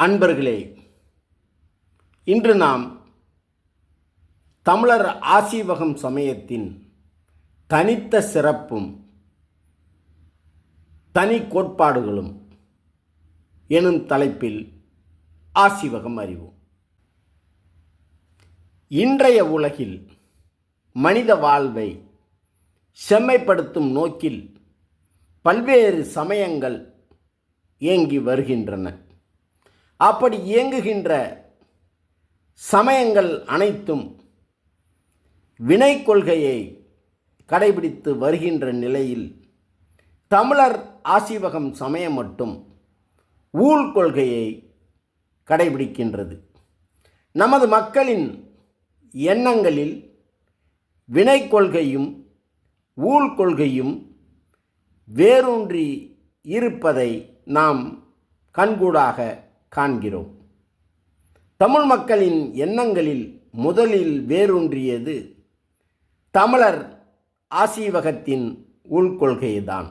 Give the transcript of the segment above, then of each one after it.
அன்பர்களே, இன்று நாம் தமிழர் ஆசீவகம் சமயத்தின் தனித்த சிறப்பும் தனி கோட்பாடுகளும் எனும் தலைப்பில் ஆசீவகம் அறிவோம். இன்றைய உலகில் மனித வாழ்வை செம்மைப்படுத்தும் நோக்கில் பல்வேறு சமயங்கள் இயங்கி வருகின்றன. அப்படி இயங்குகின்ற சமயங்கள் அனைத்தும் வினை கொள்கையை கடைபிடித்து வருகின்ற நிலையில் தமிழர் ஆசீவகம் சமயம் மட்டும் ஊழ் கொள்கையை கடைபிடிக்கின்றது. நமது மக்களின் எண்ணங்களில் வினை கொள்கையும் ஊழ் கொள்கையும் வேரூன்றி இருப்பதை நாம் கண்கூடாக காண்கிறோம். தமிழ் மக்களின் எண்ணங்களில் முதலில் வேரூன்றியது தமிழர் ஆசீவகத்தின் உள்கொள்கைதான்.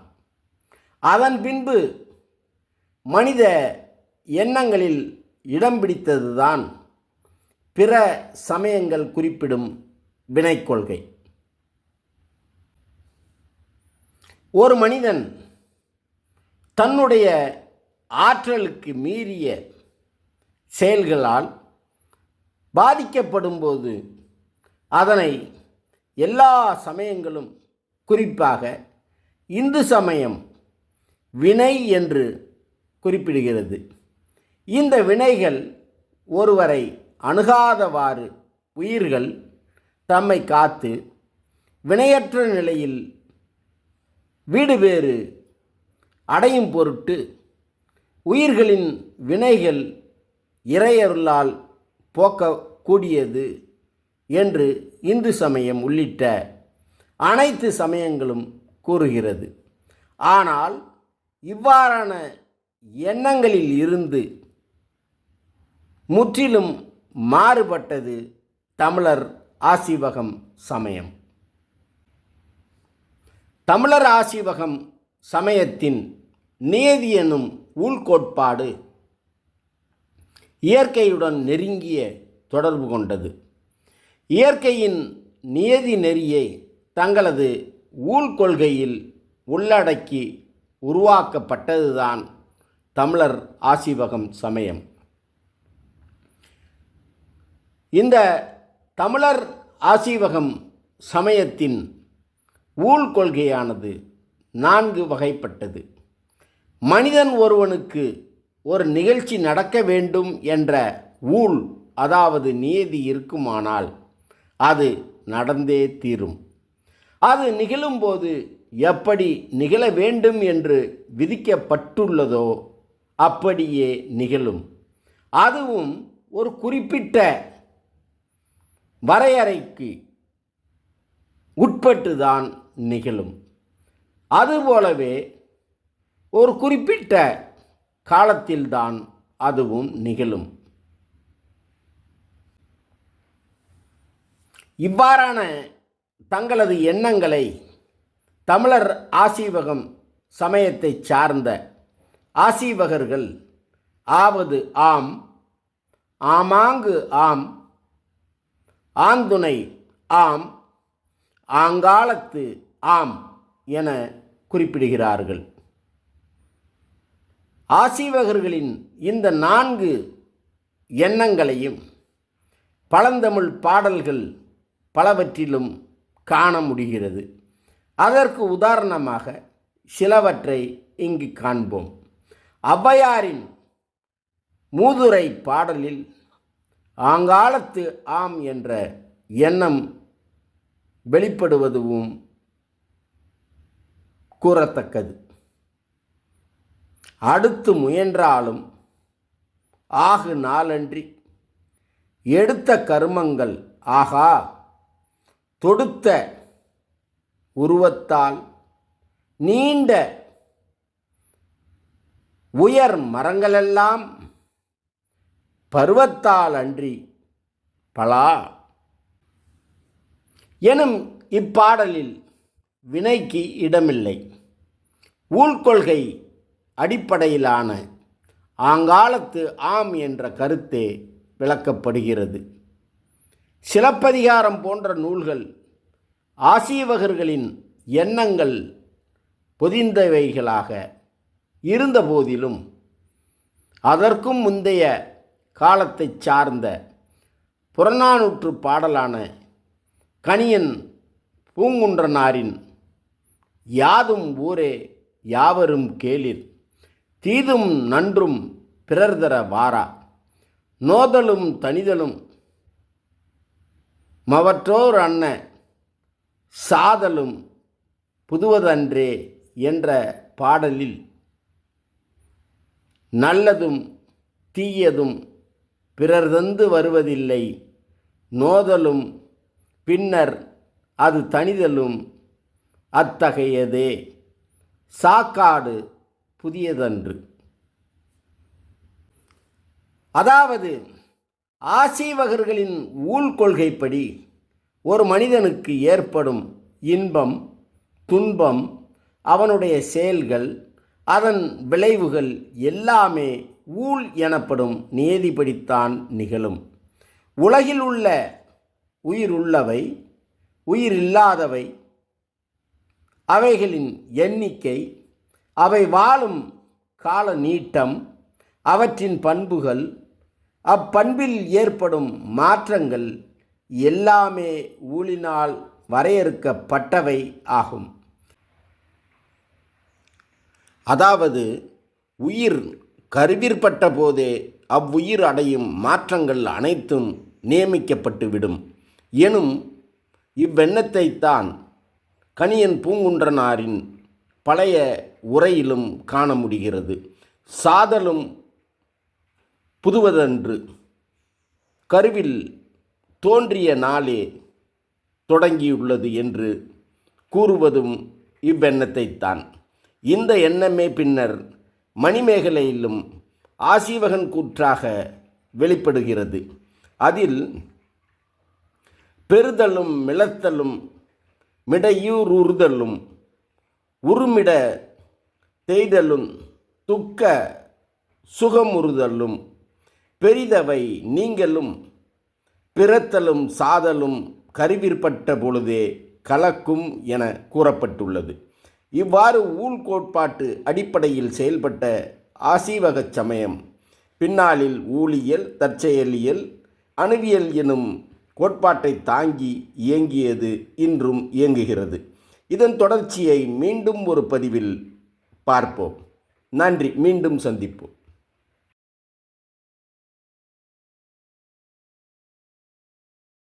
அதன் பின்பு மனித எண்ணங்களில் இடம் பிடித்ததுதான் பிற சமயங்கள் குறிப்பிடும் வினை கொள்கை. ஒரு மனிதன் தன்னுடைய ஆற்றலுக்கு மீறிய செயல்களால் பாதிக்கப்படும்போது அதனை எல்லா சமயங்களும், குறிப்பாக இந்து சமயம், வினை என்று குறிப்பிடுகிறது. இந்த வினைகள் ஒருவரை அணுகாதவாறு உயிர்கள் தம்மை காத்து வினையற்ற நிலையில் வீடு பேறு அடையும் பொருட்டு உயிர்களின் வினைகள் இறையருளால் போக்கக்கூடியது என்று இந்து சமயம் உள்ளிட்ட அனைத்து சமயங்களும் கூறுகிறது. ஆனால் இவ்வாறான எண்ணங்களில் இருந்து முற்றிலும் மாறுபட்டது தமிழர் ஆசீவகம் சமயம். தமிழர் ஆசீவகம் சமயத்தின் நியதி எனும் உள்கோட்பாடு இயற்கையுடன் நெருங்கிய தொடர்பு கொண்டது. இயற்கையின் நியதி நெறியை தங்களது ஊழ்கொள்கையில் உள்ளடக்கி உருவாக்கப்பட்டதுதான் தமிழர் ஆசீவகம் சமயம். இந்த தமிழர் ஆசீவகம் சமயத்தின் ஊழ்கொள்கையானது 4 வகைப்பட்டது. மனிதன் ஒருவனுக்கு ஒரு நிகழ்ச்சி நடக்க வேண்டும் என்ற ஊழ், அதாவது நியதி இருக்குமானால் அது நடந்தே தீரும். அது நிகழும்போது எப்படி நிகழ வேண்டும் என்று விதிக்கப்பட்டுள்ளதோ அப்படியே நிகழும். அதுவும் ஒரு குறிப்பிட்ட வரையறைக்கு உட்பட்டுதான் நிகழும். அதுபோலவே ஒரு குறிப்பிட்ட காலத்தில்தான் அதுவும் நிகழும். இவ்வாறான தங்களது எண்ணங்களை தமிழர் ஆசீவகம் சமயத்தை சார்ந்த ஆசீவகர்கள் ஆவது ஆம், ஆமாங்கு ஆம், ஆந்துணை ஆம், ஆங்காலத்து ஆம் என குறிப்பிடுகிறார்கள். ஆசீவகர்களின் இந்த 4 எண்ணங்களையும் பழந்தமிழ் பாடல்கள் பலவற்றிலும் காண முடிகிறது. அதற்கு உதாரணமாக சிலவற்றை இங்கு காண்போம். ஔவையாரின் மூதுரை பாடலில் ஆங்காலத்து ஆம் என்ற எண்ணம் வெளிப்படுவதும் கூறத்தக்கது. அடுத்து முயன்றாலும் ஆகு நாளன்றி எடுத்த கருமங்கள் ஆகா தொடுத்த உருவத்தால் நீண்ட உயர் மரங்களெல்லாம் பருவத்தால் அன்றி பலா எனும் இப்பாடலில் வினைக்கு இடமில்லை. ஊழ்கொள்கை அடிப்படையிலான ஆங்காலத்து ஆம் என்ற கருத்தே விளக்கப்படுகிறது. சிலப்பதிகாரம் போன்ற நூல்கள் ஆசீவகர்களின் எண்ணங்கள் பொதிந்தவைகளாக இருந்தபோதிலும் அதற்கும் முந்தைய காலத்தை சார்ந்த புறநானூற்று பாடலான கணியன் பூங்குன்றனாரின் யாதும் ஊரே யாவரும் கேளிர் தீதும் நன்றும் பிறர்தர வாரா நோதலும் தனிதலும் மவற்றோர் அன்ன சாதலும் புதுவதன்றே என்ற பாடலில் நல்லதும் தீயதும் பிறர்தந்து வருவதில்லை, நோதலும் பின்னர் அது தனிதலும் அத்தகையதே, சாக்காடு புதியதன்று. அதாவது ஆசீவகர்களின் ஊழ் கொள்கைப்படி ஒரு மனிதனுக்கு ஏற்படும் இன்பம் துன்பம் அவனுடைய செயல்கள் அதன் விளைவுகள் எல்லாமே ஊழ் எனப்படும் நியதிப்படித்தான் நிகழும். உலகில் உள்ள உயிருள்ளவை உயிரில்லாதவை அவைகளின் எண்ணிக்கை அவை வாழும் கால நீட்டம் அவற்றின் பண்புகள் அப்பண்பில் ஏற்படும் மாற்றங்கள் எல்லாமே ஊழினால் வரையறுக்கப்பட்டவை ஆகும். அதாவது உயிர் கருவிற்பட்ட போதே அவ்வுயிர் அடையும் மாற்றங்கள் அனைத்தும் நியமிக்கப்பட்டுவிடும் எனும் இவ்வெண்ணத்தைத்தான் கணியன் பூங்குன்றனாரின் பழைய உரையிலும் காண முடிகிறது. சாதலும் புதுவதன்று கருவில் தோன்றிய நாளே தொடங்கியுள்ளது என்று கூறுவதும் இவ்வெண்ணத்தைத்தான். இந்த எண்ணமே பின்னர் மணிமேகலையிலும் ஆசீவகன் கூற்றாக வெளிப்படுகிறது. அதில் பெறுதலும் மிளத்தலும் மிடையூறுதலும் உருமிட தேய்தலும் துக்க சுகமுறுதலும் பெரிதவை நீங்களும் பிறத்தலும் சாதலும் கருவிற்பட்ட பொழுதே கலக்கும் என கூறப்பட்டுள்ளது. இவ்வாறு ஊழ் கோட்பாட்டு அடிப்படையில் செயல்பட்ட ஆசீவகச் சமயம் பின்னாளில் ஊழியல் தற்செயலியல் அணுவியல் எனும் கோட்பாட்டை தாங்கி இயங்கியது இன்றும் இயங்குகிறது. இதன் தொடர்ச்சியை மீண்டும் ஒரு பதிவில் பார்ப்போம். நன்றி. மீண்டும் சந்திப்போம்.